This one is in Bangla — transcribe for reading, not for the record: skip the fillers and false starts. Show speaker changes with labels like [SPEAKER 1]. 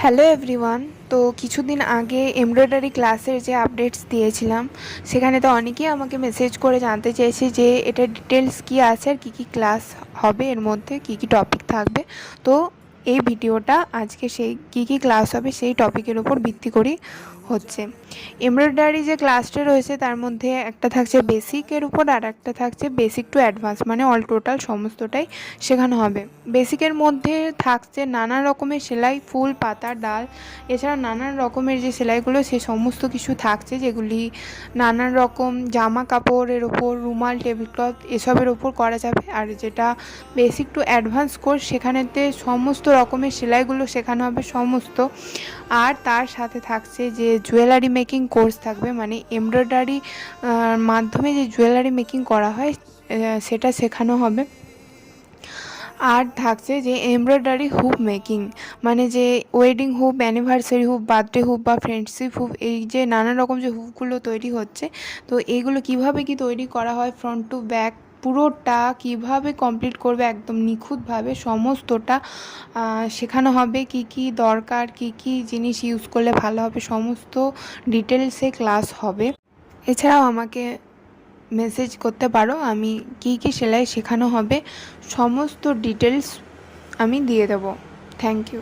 [SPEAKER 1] Hello everyone. তো কিছুদিন আগে এমব্রয়ডারি ক্লাসের যে আপডেটস দিয়েছিলাম, সেখানে তো অনেকেই আমাকে মেসেজ করে জানতে চেয়েছে যে এটা ডিটেলস কী আছে আর কী কী ক্লাস হবে, এর মধ্যে কী কী টপিক থাকবে। তো এই ভিডিওটা আজকে সেই কী কী ক্লাস হবে সেই টপিকের ওপর ভিত্তি করেই হচ্ছে। এমব্রয়ডারি যে ক্লাসটা রয়েছে তার মধ্যে একটা থাকছে বেসিকের উপর আর একটা থাকছে বেসিক টু অ্যাডভান্স, মানে অল টোটাল সমস্তটাই শেখানো হবে। বেসিকের মধ্যে থাকছে নানা রকমের সেলাই, ফুল, পাতা, ডাল, এছাড়া নানান রকমের যে সেলাইগুলো সে সমস্ত কিছু থাকছে, যেগুলি নানান রকম জামা কাপড়ের ওপর, রুমাল, টেবিল ক্লথ এসবের ওপর করা যাবে। আর যেটা বেসিক টু অ্যাডভান্স কোর্স, সেখানেতে সমস্ত রকমের সেলাইগুলো শেখানো হবে সমস্ত। আর তার সাথে থাকছে যে জুয়েলারি মেকিং কোর্স থাকবে, মানে এমব্রয়ডারি মাধ্যমে যে জুয়েলারি মেকিং করা হয় সেটা শেখানো হবে। আর থাকছে যে এমব্রয়ডারি হুপ মেকিং, মানে যে ওয়েডিং হুপ, অ্যানিভার্সারি হুপ, বার্থডে হুপ বা ফ্রেন্ডশিপ হুপ, এই যে নানা রকম যে হুপগুলো তৈরি হচ্ছে, তো এইগুলো কিভাবে কি তৈরি করা হয়, ফ্রন্ট টু ব্যাক পুরোটা কিভাবে কমপ্লিট করবে একদম নিখুঁতভাবে সমস্তটা শেখানো হবে। কি কি দরকার, কি কি জিনিস ইউজ করলে ভালো হবে, সমস্ত ডিটেলসে ক্লাস হবে। এছাড়াও আমাকে মেসেজ করতে পারো, আমি কী কী সেলাই শেখানো হবে সমস্ত ডিটেলস আমি দিয়ে দেবো। Thank you.